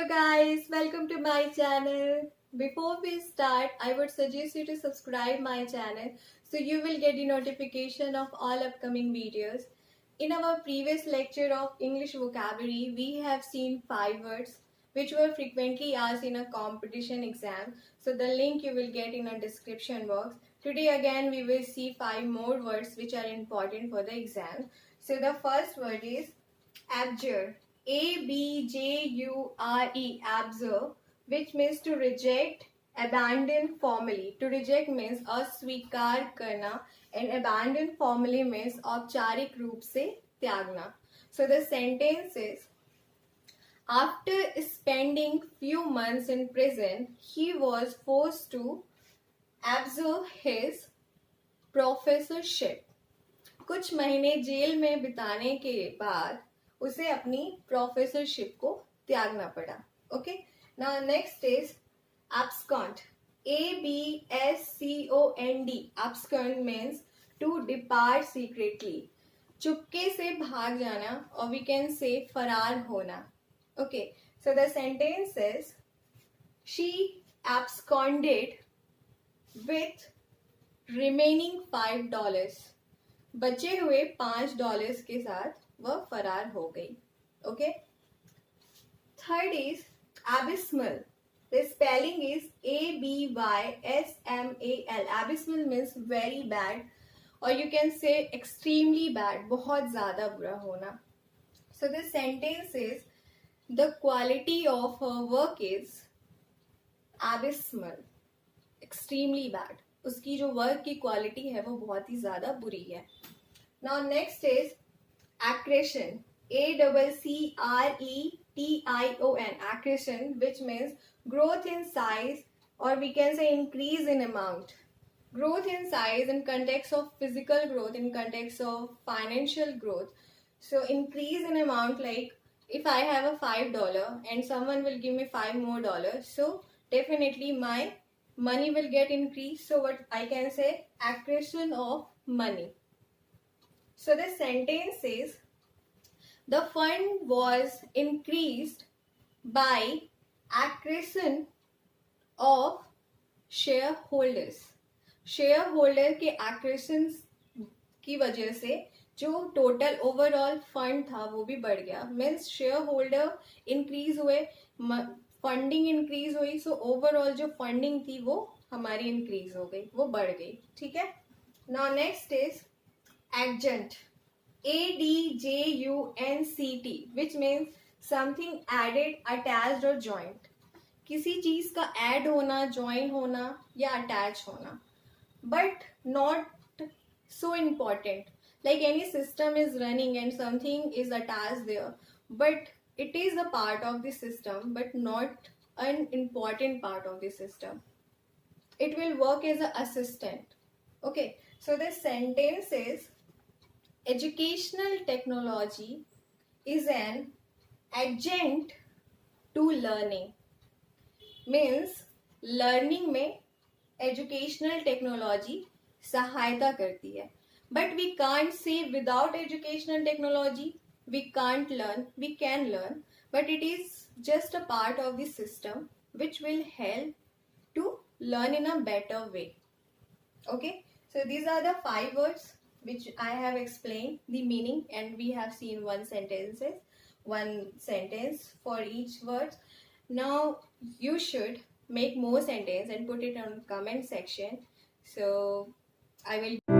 Hello guys, welcome to my channel. Before we start, I would suggest you to subscribe my channel so you will get the notification of all upcoming videos. In our previous lecture of English vocabulary, we have seen 5 words which were frequently asked in a competition exam. So the link you will get in a description box. Today again we will see 5 more words which are important for the exam. So the first word is abjure. Abjure, abjure, which means to reject, abandon formally. To reject means अस्वीकार करना and abandon formally means औपचारिक रूप से त्यागना. So the sentence is, after spending few months in prison, he was forced to abjure his professorship. कुछ महीने jail में बिताने के बाद उसे अपनी प्रोफेसरशिप को त्यागना पड़ा. Okay, now next is abscond. ABSCOND. abscond means to depart secretly. चुपके से भाग जाना, और we can say फरार होना. Okay, so the sentence is, she absconded with remaining $5. बचे हुए $5 के साथ वह फरार हो गई. Okay, third is abysmal. The spelling is ABYSMAL. Abysmal means very bad, or you can say extremely bad, बहुत ज़्यादा बुरा होना. So the sentence is, the quality of her work is abysmal, extremely bad. उसकी जो work की quality है वो बहुत ही ज़्यादा बुरी है. Now next is accretion. ACCRETION. Accretion, which means growth in size, or we can say increase in amount. Growth in size in context of physical growth, in context of financial growth. So increase in amount, like if I have a $5 and someone will give me $5 more, so definitely my money will get increased. So what I can say, accretion of money. So the sentence is, the fund was increased by accretion of shareholders. Shareholder के accretions की वजह से जो total overall fund था वो भी बढ़ गया. मीन्स शेयर होल्डर इंक्रीज हुए, फंडिंग इंक्रीज हुई, सो ओवरऑल जो फंडिंग थी वो हमारी इंक्रीज हो गई, वो बढ़ गई. ठीक है. Now next is adjunct. ADJUNCT, which means something added, attached or joined. किसी चीज का ऐड होना, ज्वाइन होना या अटैच होना. But not so important. Like any system is running and something is attached there, but it is a part of the system but not an important part of the system. It will work as an assistant. Okay, so the sentence is, educational technology is an adjunct to learning. Means learning में educational technology सहायता करती है. But we can't say without educational technology we can't learn. We can learn, but it is just a part of the system which will help to learn in a better way. Okay, so these are the 5 words which I have explained the meaning, and we have seen one sentence for each word. Now you should make more sentence and put it on comment section. So I will